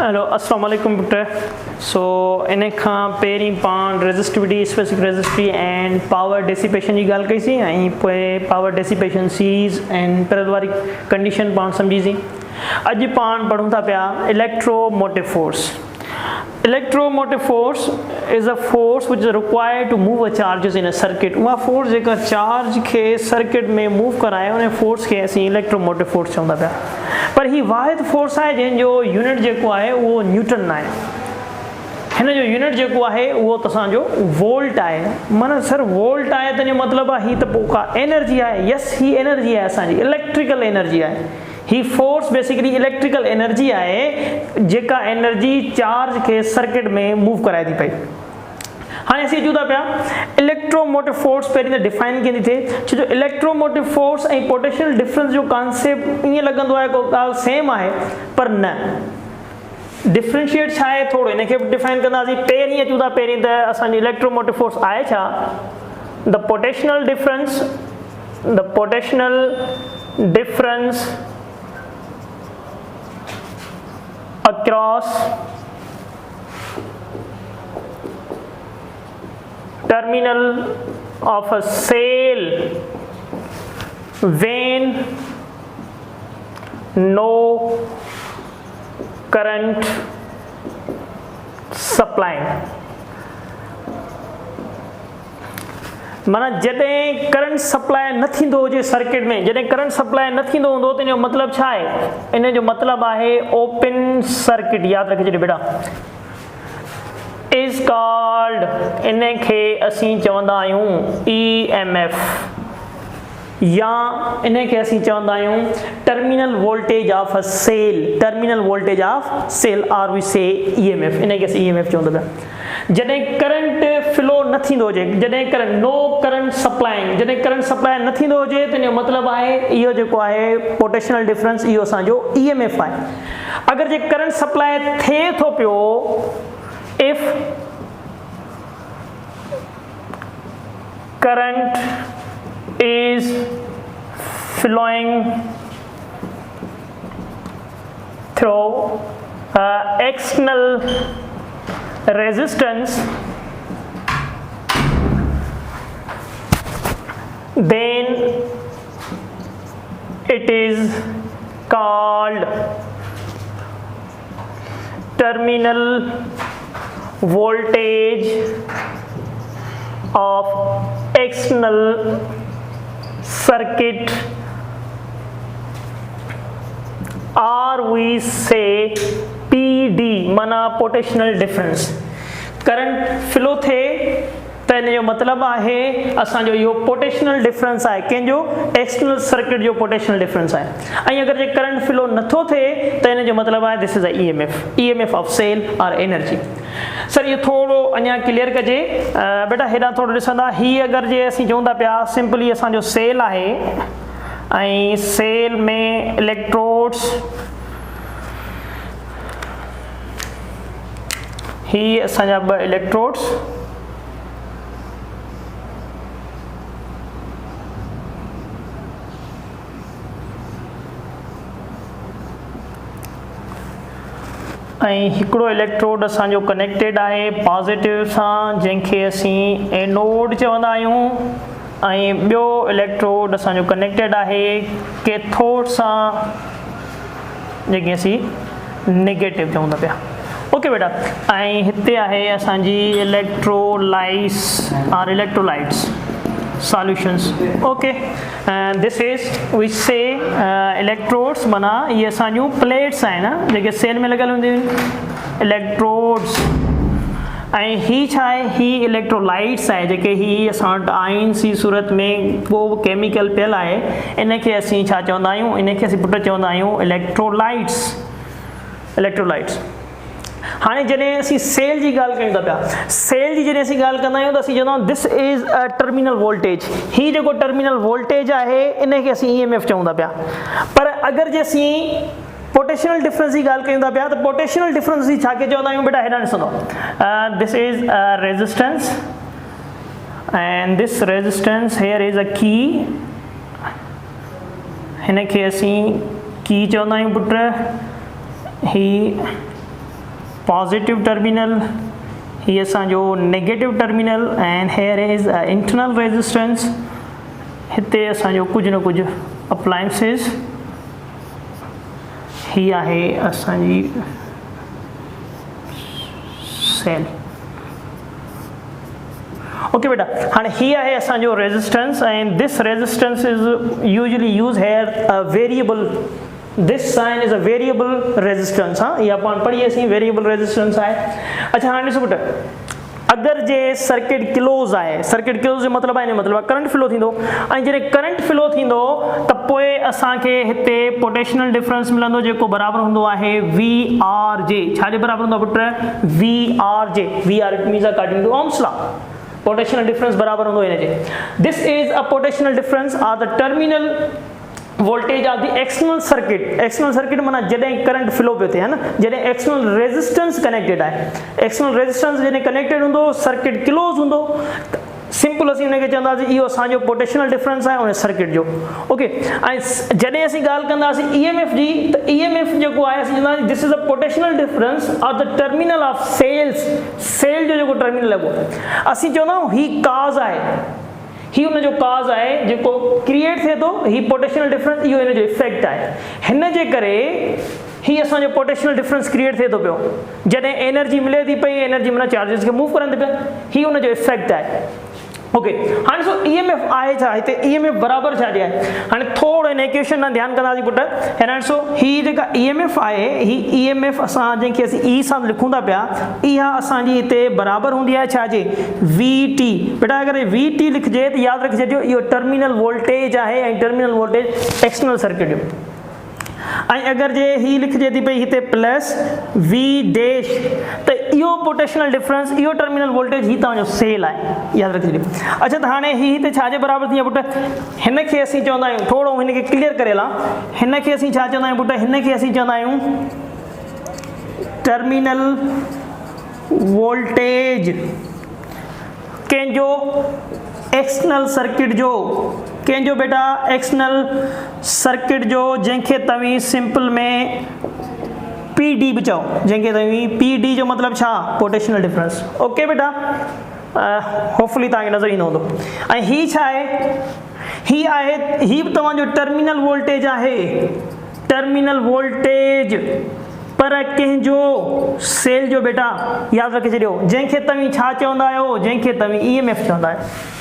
Hello अस्सलाम वालेकुम put. सो इन खां पहिरीं पाण resistivity, specific resistivity and power dissipation जी ॻाल्हि कईसीं ऐं पोइ पावर डेसिपेशन सीज़ एंड पैरेलल वारी कंडीशन पाण सम्झीसीं। अॼु पाण पढ़ूं था पिया electromotive force. Electromotive force is a force which is required to move a charges in a circuit। उहा फोर्स जेका चार्ज खे सर्किट में मूव कराए उन फोर्स खे असीं इलेक्ट्रोमोटिव फोर्स चवंदा पिया। पर ही वाहिद फोर्स आहे जंहिंजो यूनिट जेको आहे उहो न्यूटन आहे। हिन जो यूनिट जेको आहे उहो असांजो वोल्ट आहे। माना सर वोल्ट आहे त जो मतिलबु आहे ही त पोइ का एनर्जी आहे। यस, ही एनर्जी आहे असांजी, इलेक्ट्रिकल एनर्जी आहे। ही फोर्स बेसिकली इलेक्ट्रिकल एनर्जी आहे जेका एनर्जी चार्ज खे सर्किट में मूव कराए थी पई। हाँ असीं अचूं था पिया इलेक्ट्रोमोटिव फोर्स पहिरीं त डिफाइन कीअं थी थिए, छो जो इलेक्ट्रोमोटिव फोर्स ऐं पोटेंशियल डिफरेंस जो कॉन्सेप्ट ईअं लॻंदो आहे को ॻाल्हि सेम आहे, पर न। डिफरेंशिएट छा आहे थोरो हिनखे बि डिफाइन कंदासीं। पहिरीं अचूं था पहिरीं त असांजी इलेक्ट्रोमोटिव फोर्स आहे छा? The potential difference across terminal of a cell when no current supplying। माना जॾहिं करंट सप्लाई न थींदो हुजे सर्किट में, जॾहिं करंट सप्लाई न थींदो हूंदो त इन जो मतिलबु छा आहे? इन जो मतिलबु आहे ओपन सर्किट। यादि रखिजो बेटा, इज़ कॉल्ड, इन खे असीं चवंदा आहियूं EMF, या इन खे असीं चवंदा आहियूं terminal voltage of a cell. Terminal voltage of cell or we say EMF, इन खे असीं EMF चवंदा पिया। जॾहिं करंट फ्लो न थींदो हुजे, जॾहिं करंट नो करंट सप्लाइंग, जॾहिं करंट सप्लाई न थींदो हुजे त इन जो मतिलबु आहे इहो जेको आहे पोटेंशियल डिफरेंस, इहो असांजो EMF आहे। अगरि जे करंट सप्लाई थिए थो पियो, if current is flowing through external resistance, then it is called terminal voltage of external circuit, or we say PD, माना पोटेंशियल डिफरेंस। करंट फ्लो थिए त इन जो मतिलबु आहे असांजो इहो पोटेंशियल डिफरेंस आहे, कंहिंजो एक्सटर्नल सर्किट जो पोटेंशियल डिफरेंस आहे। ऐं अगरि जे करंट फ्लो नथो थिए त इन जो मतिलबु आहे this is a EMF of cell और एनर्जी। सर इहो थोरो अञा क्लियर कजे बेटा, हेॾां थोरो ॾिसंदा। हीअ अगरि जे असीं चऊं था पिया सिंपली असांजो सेल आहे ऐं सेल में इलेक्ट्रोड्स, ही असांजा ॿ इलेक्ट्रोड्स, ऐं हिकिड़ो इलेक्ट्रोड असांजो कनेक्टेड आहे पॉज़िटिव सां, जंहिंखे असीं एनोड चवंदा आहियूं, ऐं ॿियो इलेक्ट्रोड असांजो कनेक्टेड आहे कैथोड सां, जंहिंखे असीं नेगेटिव चवंदा पिया। ओके बेटा, ऐं हिते आहे असांजी इलेक्ट्रोलाइट्स और electrolytes solutions. Okay, this is we say electrodes, माना ये असांजूं प्लेट्स आहिनि जेके सेल में लॻल हूंदियूं आहिनि, इलेक्ट्रोड्स। ऐं ही छा आहे? ही इलेक्ट्रोलाइट्स आहे जेके ही असां वटि आइंस जी सूरत में को केमिकल पियल आहे, इन खे असीं छा चवंदा आहियूं? इन खे असीं पुट चवंदा आहियूं इलेक्ट्रोलाइट्स। हाँ जॾहिं असीं सेल जी ॻाल्हि कयूं था पिया, सेल जी जॾहिं असीं ॻाल्हि कंदा आहियूं त असीं चवंदा आहियूं this is a terminal voltage. ही जेको टर्मिनल वोल्टेज आहे इन खे असीं EMF चऊं था पिया। पर अगरि जे असीं पोटेंशियल डिफरेंस की ॻाल्हि कयूं था पिया, त पोटेंशियल डिफरेंस जी छा खे चवंदा आहियूं बेटा? हेॾां ॾिसंदो, this is resistance and this resistance here is a key. हिन खे असीं की चवंदा आहियूं पुट, ही पॉजिटिव टर्मिनल, ही असांजो negative terminal, and here is internal resistance. हिते असांजो कुझु न कुझु अप्लायंसिस, ही आहे असांजी सेल। ओके बेटा, हाँ ही है असो resistance, and this resistance is usually use here variable, this sign is a variable resistance. हाँ ये अपन पढ़ी सी वेरिएबल रेजिस्टेंस है। अच्छा हाँ ॾिसो बेटा, अगर जे सर्किट क्लोज है, सर्किट क्लोज जो मतलब है मतलब करंट फ्लो थींदो, ऐं जॾहिं करंट फ्लो थींदो त पोइ असांखे हिते पोटेंशियल डिफरेंस मिलंदो जेको बराबर हूंदो आहे वी आर जे। छाजे बराबर हूंदो पुट? वी आर जे। V R it means according to Ohm's law potential difference बराबर होंदो इन जे। This is a potential difference or the terminal voltage of the external circuit. External circuit माना जॾहिं करंट फ्लो पियो थिए, है ना, जॾहिं एक्सटर्नल रेजिस्टेंस कनेक्टेड है। एक्सटर्नल रेजिस्टेंस जॾहिं कनेक्टेड हूंदो, सर्किट क्लोज हूंदो, सिंपल असीं उनखे चवंदासीं इहो असांजो पोटेंशियल डिफरेंस आहे उन सर्किट जो। ओके, ऐं जॾहिं असीं ॻाल्हि कंदासीं ईएमएफ जी, त ईएमएफ जेको आहे असीं चवंदासीं this is a potential difference of the terminal of cells. Cell जो जेको टर्मिनल आहे उहो असीं चवंदा आहियूं ही काज़ आहे, ही उनजो काज़ आहे जेको क्रिएट थिए थो, ही पोटेंशियल डिफरेंस इहो हिन जो इफेक्ट आहे। हिन जे करे ही असांजो पोटेंशियल डिफरेंस क्रिएट थिए थो पियो, जॾहिं एनर्जी मिले थी पई, एनर्जी माना चार्जिस खे मूव करनि थी पिया, ही उनजो इफेक्ट आहे। ओके, हाँ ॾिसो ईएमएफ आहे छा हिते, ईएमएफ बराबर छा जे आहे। हाणे थोरो हिन इक्वेशन ॾांहुं ध्यानु कंदासीं पुट। हिन ॾिसो ही जेका ईएमएफ आहे, ही ईएमएफ असां जंहिंखे असीं ई सां लिखूं था पिया, इहा असांजी हिते बराबर हूंदी आहे छाजे, वी टी। बेटा अगरि वी टी लिखिजे त यादि रखी छॾियो इहो टर्मिनल वोल्टेज आहे, ऐं टर्मिनल वोल्टेज एक्सटर्नल सर्किट जो। ऐं अगरि जे ही लिखिजे थी पई हिते प्लस वी डैश, त इहो पोटेंशियल डिफरेंस, इहो टर्मिनल वोल्टेज ही तव्हांजो सेल आहे, यादि रखी छॾियो। अच्छा त हाणे ही हिते छाजे बराबर थी आहे पुट, हिन खे असीं चवंदा आहियूं, थोरो हिन खे क्लियर करे हलां, हिन खे असीं छा चवंदा आहियूं पुट, हिन खे असीं चवंदा आहियूं टर्मिनल वोल्टेज कंहिंजो एक्सटर्नल सर्किट जो, कंहिंजो बेटा एक्सटर्नल सर्किट जो, जंहिंखे तव्हीं सिंपल में पी डी बि चओ, जंहिंखे तव्हीं पी डी जो मतिलबु छा, पोटेंशियल डिफरेंस। ओके बेटा, होपफुली तव्हांखे नज़र ईंदो हूंदो। ऐं ही छा आहे, ही आहे, ही बि तव्हांजो टर्मिनल वोल्टेज आहे, टर्मिनल वोल्टेज, पर कंहिंजो सेल जो बेटा, यादि रखी छॾियो, जंहिंखे तव्हीं छा चवंदा आहियो, जंहिंखे तव्हीं ईएमएफ चवंदा आहियो,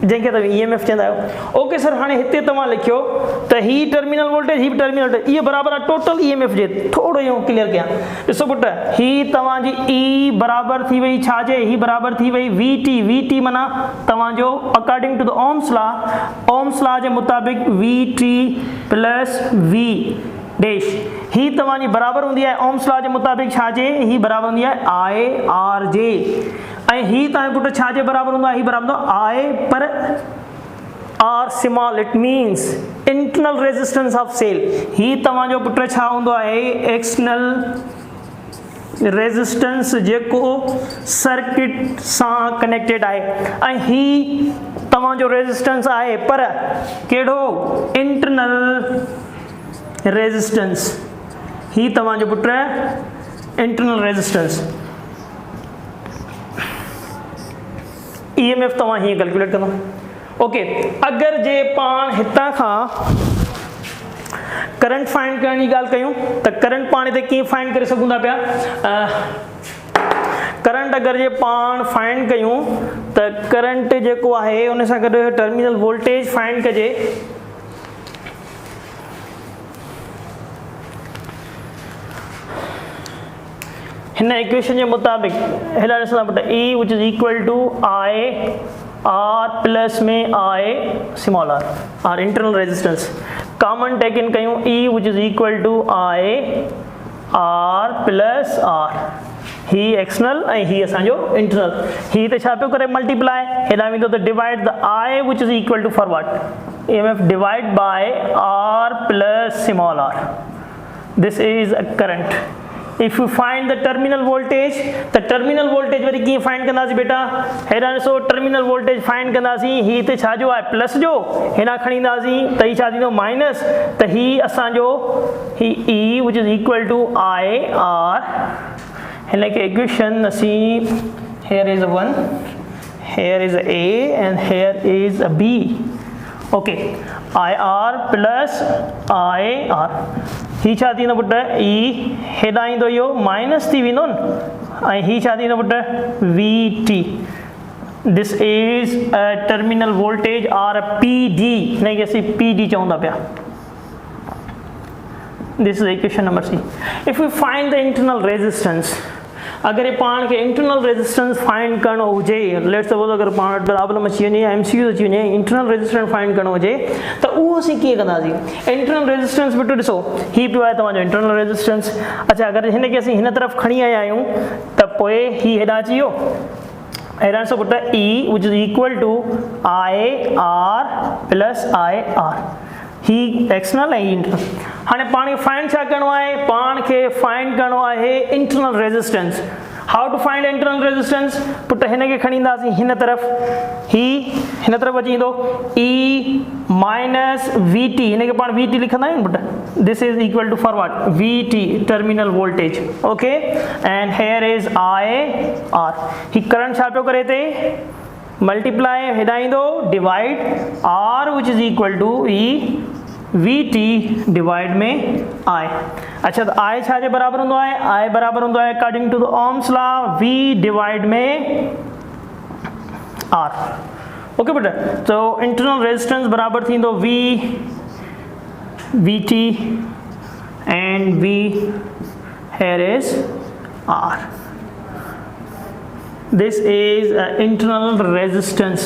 जंहिंखे तव्हीं ईएमएफ चवंदा आहियो। ओके सर, हाणे हिते तव्हां लिखियो त ही टर्मिनल वोल्टेज, ही टर्मिनल वोल्टेज, इहे बराबर आहे टोटल ईएमएफ जे। थोरो इहो क्लियर कयां, ॾिसो पुट, ही तव्हांजी ई बराबर थी वई छाजे, ही बराबर थी वई वी टी। वी टी माना तव्हांजो according to the Ohm's law, Ohm's law जे मुताबिक़ V T plus V dash, ही तव्हांजी बराबर हूंदी आहे ओम्स लॉ जे मुताबिक़ छाजे, ही बराबर हूंदी आहे आई आर जे। ऐं ही तव्हांजो पुट छाजे बराबर हूंदो आहे, ही बराबर हूंदो आहे आई पर R small, it means internal resistance of cell. ही तव्हांजो पुट छा हूंदो आहे, एक्सटर्नल रेजिस्टेंस जेको सर्किट सां कनेक्टेड आहे, ऐं ही तव्हांजो रेजिस्टेंस आहे पर कहिड़ो, इंटरनल रेजिस्टेंस। ही तव्हांजो पुट इंटरनल रेजिस्टेंस। ईएमएफ तव्हां हीअं कैलकुलेट कंदा। ओके, अगरि जे पाण हितां खां करंट फाइंड करण जी ॻाल्हि कयूं त करंट पाण हिते कीअं फाइंड करे सघूं था पिया। करंट अगरि जे पाण फाइंड कयूं त करंट जेको आहे उन सां गॾु टर्मिनल वोल्टेज फाइंड कजे। हिन इक्वेशन जे मुताबिक़ हेॾा ॾिसंदा पुट, E which is equal to I R plus में I small R, R internal resistance. Common take इन कयूं, E which is equal to I R plus R, ही एक्सटर्नल ऐं ही असांजो इंटरनल। ही त छा पियो करे मल्टीप्लाई, हेॾा वेंदो त divide the I which is equal to for what, EMF divide by R plus small R. This is a current. If you find the terminal voltage, the terminal voltage वरी कीअं find कंदासीं बेटा, हेॾा ॾिसो terminal voltage find कंदासीं, ही हिते छा जो आहे प्लस जो, हेॾा खणी ईंदासीं त ही छा थींदो माइनस, त ही असांजो ही E which is equal to I R हिन खे इक्वेशन असीं here is a 1, here is a A and here is a B. Okay, IR plus IR. ही छा थींदो पुट ई हेॾां ईंदो इहो माइनस थी वेंदो न ऐं ही छा थींदो put VT. This is a terminal voltage और अ PD. हिन खे असीं PD चवंदा पिया. This is equation number C. If we find the internal resistance, अगर ये पाण के इंटरनल रेजिस्टेंस फाइंड करणो हुजे, लेट्स सपोज अगर पाण प्रॉब्लम अची वञे MCQ अची वञे इंटरनल रेजिस्टेंस फाइंड करणो हुजे त उहो असीं कीअं कंदासीं? इंटरनल रेजिस्टेंस बेटो ॾिसो ही पियो आहे तव्हांजो इंटरनल रेजिस्टेंस. अच्छा अगर हिन खे असीं हिन तरफ़ खणी आया आहियूं त पोइ ही हेॾां अची वियो. हेॾां ॾिसो put E which is equal to IR plus IR. He external ऐं इंटरनल. हाणे पाण खे फाइंड छा करिणो आहे? पाण खे फाइंड करिणो आहे internal resistance. How to find internal resistance? Put हिन खे खणी ईंदासीं हिन तरफ़, ही हिन तरफ़ अची ईंदो E माइनस VT. हिन खे पाण VT लिखंदा आहियूं put. This is equal to for what? VT terminal voltage. Okay and here is IR. ही करंट छा पियो करे हिते? मल्टीप्लाई हेॾां ईंदो divide R which is equal to VT divide में I. अच्छा तो I छा जे बराबर हूंदो आहे? I बराबर हूंदो आहे according to the Ohm's law V divide में R. ओके बेटा, तो इंटरनल रेजिस्टेंस बराबर थींदो VT एंड V here is R. This is internal resistance.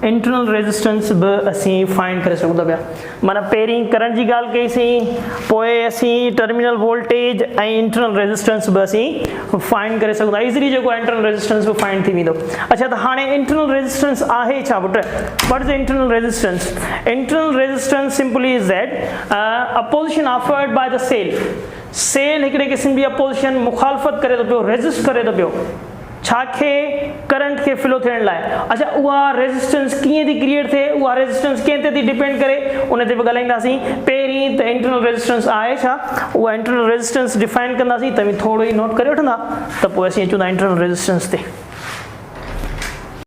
Internal resistance बि असीं फाइंड करे सघूं था पिया. माना पहिरीं करंट जी ॻाल्हि कईसीं, पोइ असीं टर्मिनल वोल्टेज ऐं इंटरनल रेजिस्टेंस बि असीं फाइंड करे सघूं था. इज़िली जेको आहे इंटरनल रेजिस्टेंस बि फाइंड थी वेंदो. अच्छा त हाणे इंटरनल रेजिस्टेंस आहे छा put? What is the internal resistance? Internal resistance simply is that opposition offered by the cell. Cell हिकिड़े क़िस्म जी अपोजिशन मुखालफ़त करे थो पियो, रेजिस्ट करे थो पियो छा खे? करंट खे फ्लो थियण लाइ. अच्छा उहा रेजिस्टेंस कीअं थी क्रिएट थिए? उहा रेजिस्टेंस कंहिं ते थी डिपेंड करे? उन ते बि ॻाल्हाईंदासीं. पहिरीं त इंटरनल रेजिस्टेंस आहे छा, उहा इंटरनल रेजिस्टेंस डिफाइन कंदासीं. तव्हां थोरो ई नोट करे वठंदा त पोइ असीं अचूं था इंटरनल रेजिस्टेंस ते.